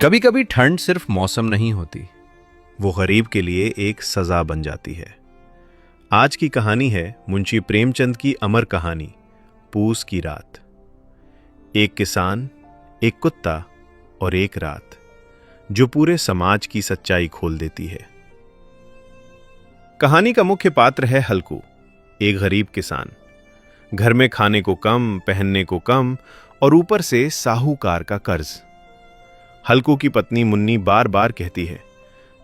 कभी कभी ठंड सिर्फ मौसम नहीं होती, वो गरीब के लिए एक सजा बन जाती है। आज की कहानी है मुंशी प्रेमचंद की अमर कहानी, पूस की रात। एक किसान, एक कुत्ता और एक रात, जो पूरे समाज की सच्चाई खोल देती है। कहानी का मुख्य पात्र है हल्कू, एक गरीब किसान। घर में खाने को कम, पहनने को कम और ऊपर से साहूकार का कर्ज। हल्कू की पत्नी मुन्नी बार बार कहती है,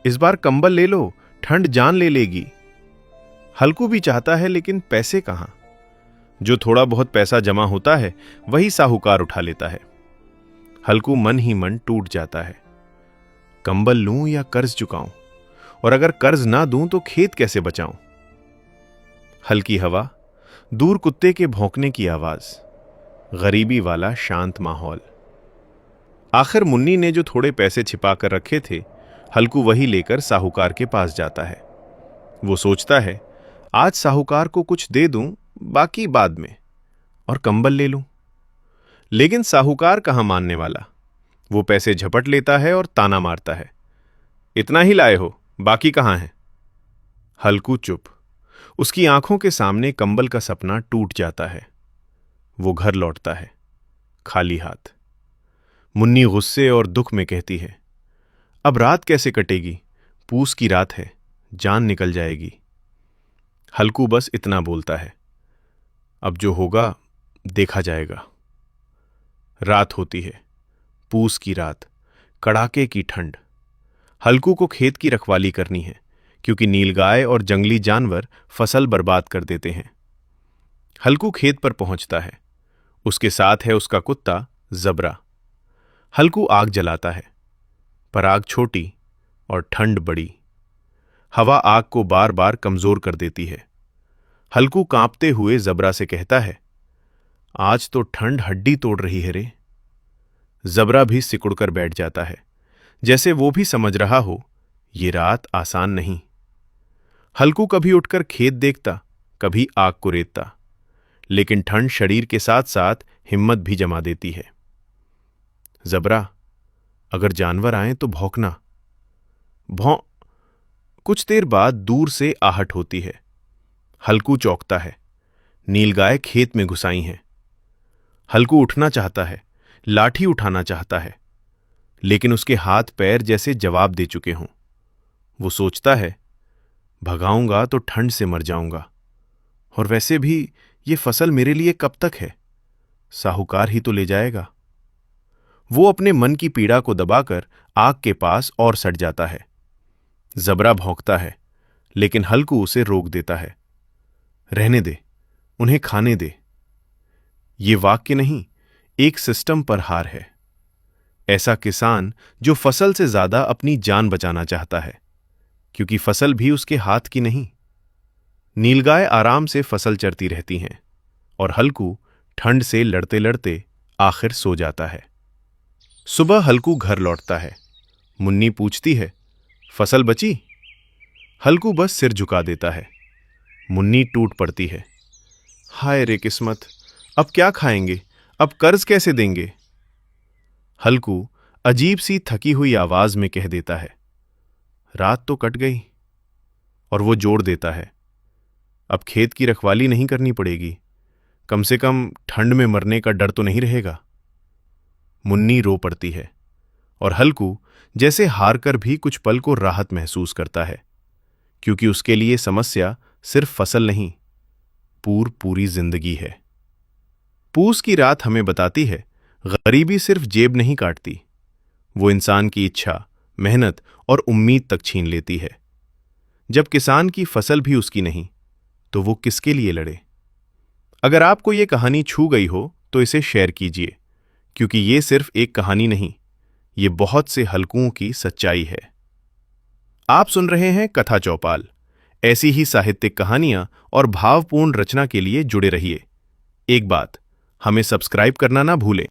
इस बार कंबल ले लो, ठंड जान ले लेगी। हल्कू भी चाहता है, लेकिन पैसे कहां? जो थोड़ा बहुत पैसा जमा होता है वही साहूकार उठा लेता है। हल्कू मन ही मन टूट जाता है। कंबल लूं या कर्ज चुकाऊं? और अगर कर्ज ना दूं तो खेत कैसे बचाऊं? हल्की हवा, दूर कुत्ते के भौंकने की आवाज, गरीबी वाला शांत माहौल। आखिर मुन्नी ने जो थोड़े पैसे छिपा कर रखे थे, हल्कू वही लेकर साहूकार के पास जाता है। वो सोचता है, आज साहूकार को कुछ दे दूं, बाकी बाद में, और कंबल ले लूं। लेकिन साहूकार कहां मानने वाला। वो पैसे झपट लेता है और ताना मारता है, इतना ही लाए हो, बाकी कहां है? हल्कू चुप। उसकी आंखों के सामने कंबल का सपना टूट जाता है। वो घर लौटता है, खाली हाथ। मुन्नी गुस्से और दुख में कहती है, अब रात कैसे कटेगी? पूस की रात है, जान निकल जाएगी। हल्कू बस इतना बोलता है, अब जो होगा देखा जाएगा। रात होती है, पूस की रात, कड़ाके की ठंड। हल्कू को खेत की रखवाली करनी है, क्योंकि नीलगाय और जंगली जानवर फसल बर्बाद कर देते हैं। हल्कू खेत पर पहुंचता है। उसके साथ है उसका कुत्ता जबरा। हल्कू आग जलाता है, पर आग छोटी और ठंड बड़ी। हवा आग को बार बार कमजोर कर देती है। हल्कू कांपते हुए जबरा से कहता है, आज तो ठंड हड्डी तोड़ रही है रे। जबरा भी सिकुड़कर बैठ जाता है, जैसे वो भी समझ रहा हो ये रात आसान नहीं। हल्कू कभी उठकर खेत देखता, कभी आग को रेतता, लेकिन ठंड शरीर के साथ साथ हिम्मत भी जमा देती है। जबरा, अगर जानवर आए तो भौंकना। भौं। कुछ देर बाद दूर से आहट होती है। हल्कू चौंकता है। नीलगाय खेत में घुसाई हैं। हल्कू उठना चाहता है, लाठी उठाना चाहता है, लेकिन उसके हाथ पैर जैसे जवाब दे चुके हों। वो सोचता है, भगाऊंगा तो ठंड से मर जाऊंगा, और वैसे भी ये फसल मेरे लिए कब तक है? साहूकार ही तो ले जाएगा। वो अपने मन की पीड़ा को दबाकर आग के पास और सट जाता है। जबरा भौंकता है, लेकिन हल्कू उसे रोक देता है। रहने दे, उन्हें खाने दे। ये वाक्य नहीं, एक सिस्टम पर हार है। ऐसा किसान जो फसल से ज्यादा अपनी जान बचाना चाहता है, क्योंकि फसल भी उसके हाथ की नहीं। नीलगाय आराम से फसल चरती रहती हैं, और हल्कू ठंड से लड़ते लड़ते आखिर सो जाता है। सुबह हल्कू घर लौटता है। मुन्नी पूछती है, फसल बची? हल्कू बस सिर झुका देता है। मुन्नी टूट पड़ती है, हाय रे किस्मत, अब क्या खाएंगे? अब कर्ज कैसे देंगे? हल्कू अजीब सी थकी हुई आवाज में कह देता है, रात तो कट गई। और वो जोड़ देता है, अब खेत की रखवाली नहीं करनी पड़ेगी, कम से कम ठंड में मरने का डर तो नहीं रहेगा। मुन्नी रो पड़ती है, और हल्कू जैसे हार कर भी कुछ पल को राहत महसूस करता है, क्योंकि उसके लिए समस्या सिर्फ फसल नहीं, पूरी जिंदगी है। पूस की रात हमें बताती है, गरीबी सिर्फ जेब नहीं काटती, वो इंसान की इच्छा, मेहनत और उम्मीद तक छीन लेती है। जब किसान की फसल भी उसकी नहीं, तो वो किसके लिए लड़े? अगर आपको ये कहानी छू गई हो तो इसे शेयर कीजिए, क्योंकि ये सिर्फ एक कहानी नहीं, ये बहुत से हल्कुओं की सच्चाई है। आप सुन रहे हैं कथा चौपाल। ऐसी ही साहित्यिक कहानियां और भावपूर्ण रचना के लिए जुड़े रहिए। एक बात, हमें सब्सक्राइब करना ना भूलें।